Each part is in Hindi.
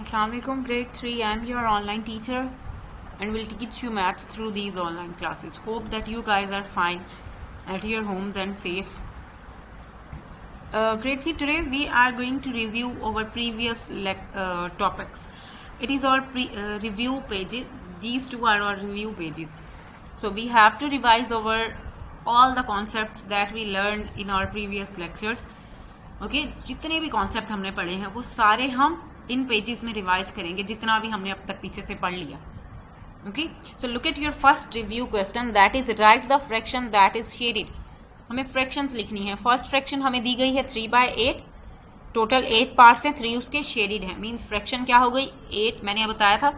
Assalamualaikum grade 3. I am your online teacher and will teach you maths through these online classes. Hope that you guys are fine at your homes and safe. Grade 3, today we are going to review our previous topics. It is our review pages. These two are our review pages. So we have to revise over all the concepts that we learned in our previous lectures. Okay, जितने भी कॉन्सेप्ट हमने पढ़े हैं वो सारे हम इन पेजेस में रिवाइज करेंगे, जितना भी हमने अब तक पीछे से पढ़ लिया. Okay, so look at your first review question, that is right the fraction that is shaded. हमें फ्रैक्शंस लिखनी है. फर्स्ट फ्रैक्शन हमें दी गई है 3/8. टोटल 8 पार्ट्स हैं, 3 उसके शेडेड है. मीन्स फ्रैक्शन क्या हो गई 8. मैंने बताया था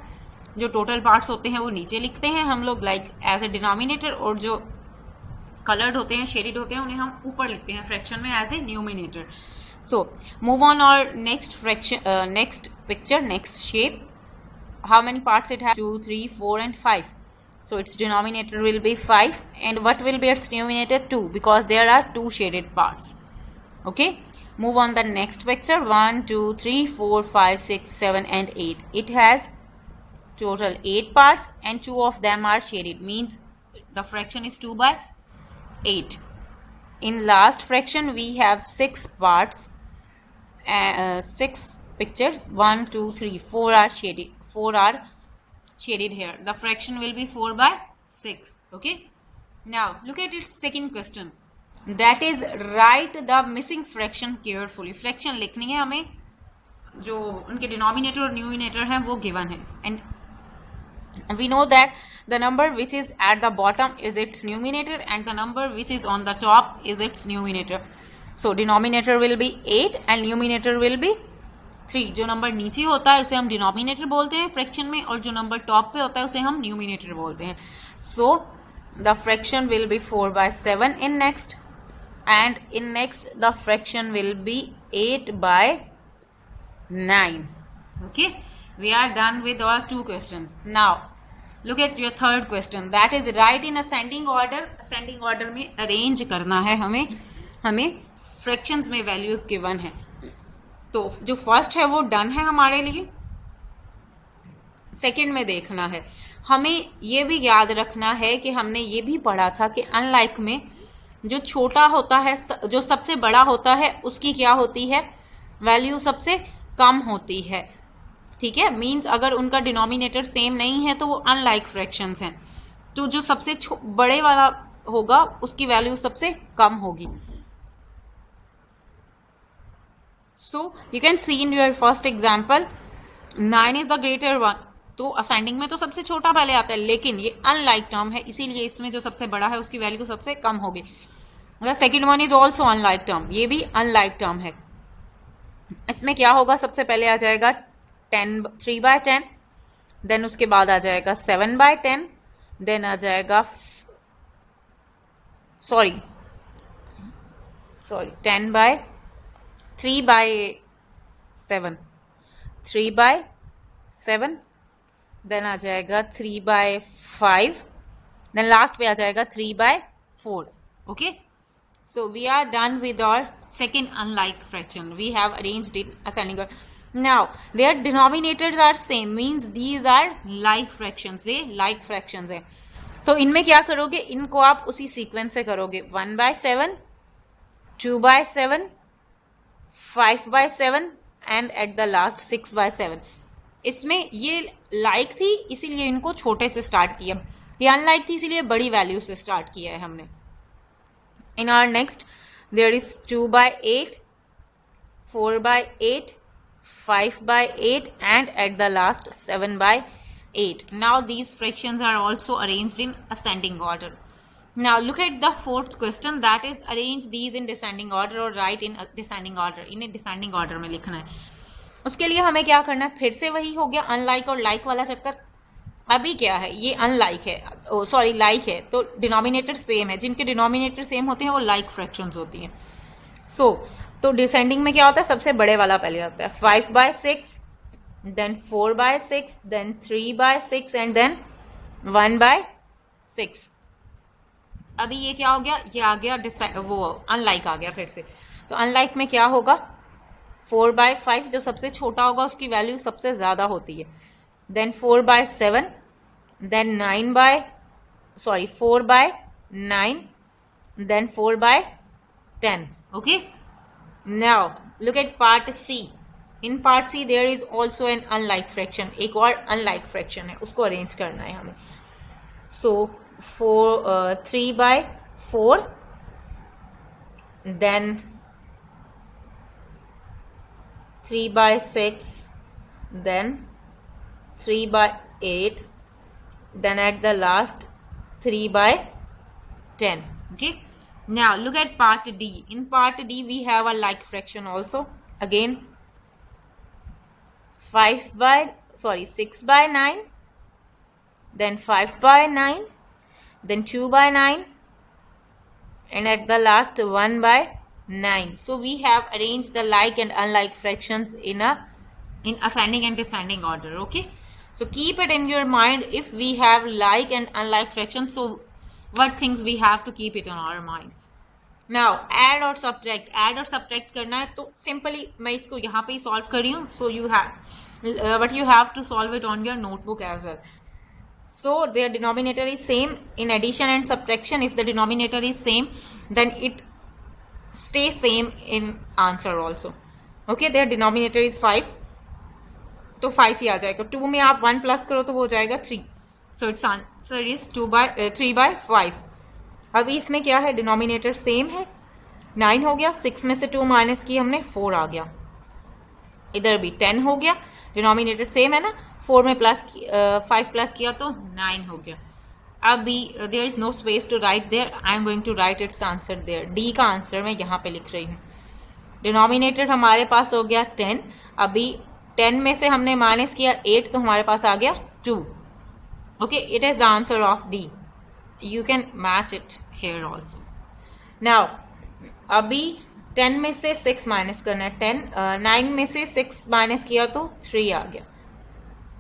जो टोटल पार्ट्स होते हैं वो नीचे लिखते हैं हम लोग लाइक एज ए डिनोमिनेटर, और जो कलर्ड होते हैं शेडेड होते हैं उन्हें हम ऊपर लिखते हैं फ्रैक्शन में as a numerator. So move on our next fraction, next picture, next shape. How many parts it has? 2, 3, 4 and 5. So its denominator will be 5, and what will be its numerator? 2, because there are 2 shaded parts. Okay, move on the next picture. 1, 2, 3, 4, 5, 6, 7 and 8. It has total 8 parts and 2 of them are shaded, means the fraction is 2/8. In last fraction we have 6 parts. 6 pictures. 1, 2, 3, 4 are shaded. 4 are shaded here. The fraction will be 4/6. Okay. Now look at its second question. That is write the missing fraction carefully. Fraction लिखनी है हमें, जो उनके डिनोमिनेटर और न्यूमिनेटर हैं वो गिवन है. And we know that the number which is at the bottom is its numerator and the number which is on the top is its numerator. So denominator will be 8 and numerator will be 3. जो नंबर नीचे होता है उसे हम डिनोमिनेटर बोलते हैं फ्रैक्शन में, और जो नंबर टॉप पे होता है उसे हम न्यूमिनेटर बोलते हैं. So the fraction will be 4/7 in next, and in next the fraction will be 8/9. Okay, we are done with all 2 questions. Now look at your third question. That is write in ascending order. Ascending order में अरेंज करना है हमें फ्रैक्शंस में वैल्यूज गिवन है. तो जो फर्स्ट है वो डन है हमारे लिए. सेकंड में देखना है. हमें ये भी याद रखना है कि हमने ये भी पढ़ा था कि अनलाइक में जो छोटा होता है, जो सबसे बड़ा होता है, उसकी क्या होती है वैल्यू सबसे कम होती है. ठीक है, मीन्स अगर उनका डिनोमिनेटर सेम नहीं है तो वो अनलाइक फ्रैक्शंस हैं. तो जो सबसे बड़े वाला होगा उसकी वैल्यू सबसे कम होगी. So you can see in your first example 9 is the greater one. तो असेंडिंग में तो सबसे छोटा पहले आता है, लेकिन ये अनलाइक टर्म है इसीलिए इसमें जो सबसे बड़ा है उसकी वैल्यू सबसे कम होगी. The second one is also unlike term, ये भी अनलाइक टर्म है. इसमें क्या होगा, सबसे पहले आ जाएगा 3/10, देन उसके बाद आ जाएगा 7/10, देन आ जाएगा 3/7, देन आ जाएगा 3/5, देन लास्ट पे आ जाएगा 3/4. Okay, so we are done with our second unlike fraction. We have arranged in ascending order. Now their denominators are same, means these are like fractions. ये लाइक फ्रैक्शंस है. तो इनमें क्या करोगे, इनको आप उसी सीक्वेंस से करोगे. 1/7, 2/7, 5/7 एंड एट द लास्ट 6/7. इसमें ये लाइक थी इसीलिए इनको छोटे से स्टार्ट किया, ये अनलाइक थी इसीलिए बड़ी वैल्यू से स्टार्ट किया है हमने. In our next there is 2/8, 4/8, 5/8 and at the last 7/8. Now these fractions are also arranged in ascending order. Now look at the fourth question, that is arrange these in descending order or write in descending order. इन्हें descending order में लिखना है. उसके लिए हमें क्या करना है, फिर से वही हो गया अनलाइक और लाइक वाला चक्कर. अभी क्या है, ये अनलाइक है, लाइक है, तो डिनोमिनेटर सेम है. जिनके डिनोमिनेटर सेम होते हैं वो लाइक फ्रैक्शंस होती हैं. तो डिसेंडिंग में क्या होता है, सबसे बड़े वाला पहले होता है 5/6, देन 4/6, देन 3/6 एंड देन 1/6. अभी ये क्या हो गया, ये आ गया वो अनलाइक आ गया फिर से. तो अनलाइक में क्या होगा, 4/5 जो सबसे छोटा होगा उसकी वैल्यू सबसे ज्यादा होती है. Then 4/7, then 4/9, then 4/10. Okay, now look at part C. In part C there is also an unlike fraction. एक और unlike fraction है, उसको arrange करना है हमें. So 3/4, then 3/6, then 3/8, then at the last 3/10. Okay, now look at part D. In part D we have a like fraction also. Again 6/9, then 5/9, then 2/9, and at the last 1/9. So we have arranged the like and unlike fractions in ascending and descending order. Okay, so keep it in your mind. If we have like and unlike fractions, so what things we have to keep it in our mind. Now add or subtract. Add और subtract करना है तो simply मैं इसको यहाँ पे ही solve कर रही हूँ. So you have but you have to solve it on your notebook as well. So their denominator is same. In addition and subtraction, if the denominator is same, then it stays same in answer also. Okay, their denominator is 5, तो 5 ही आ जाएगा. 2 में आप 1 प्लस करो तो हो जाएगा 3. So its answer is 3/5. अभी इसमें क्या है, डिनोमिनेटर सेम है, 9 हो गया. 6 में से 2 माइनस की हमने 4 आ गया. इधर भी 10 हो गया, डिनोमिनेटर सेम है ना. 4 में 5 प्लस किया तो 9 हो गया. अभी there is no space to write there. I am going to write its answer there. D का आंसर मैं यहाँ पे लिख रही हूँ. डिनोमिनेटर हमारे पास हो गया 10. अभी 10 में से हमने माइनस किया 8 तो हमारे पास आ गया 2. Okay, it is the answer of D. You can match it here also. Now अभी 10 में से 6 माइनस करना है. 9 में से 6 माइनस किया तो 3 आ गया.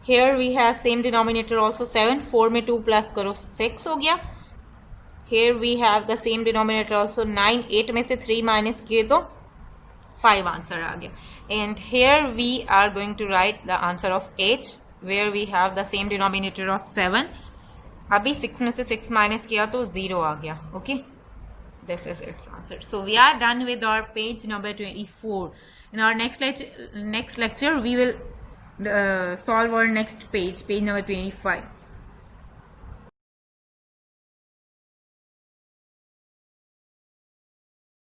Here we have same denominator also 7. 4 में 2 प्लस करो 6 हो गया. Here we have the same denominator also 9. 8 में से 3 माइनस किए तो 5 आंसर आ गया. And here we are going to write the answer of H, where we have the same denominator of 7. अभी 6 में से 6 माइनस किया तो 0 आ गया. Okay, this is its answer. So we are done with our page number 24. In our next lecture we will solve our next page number 25.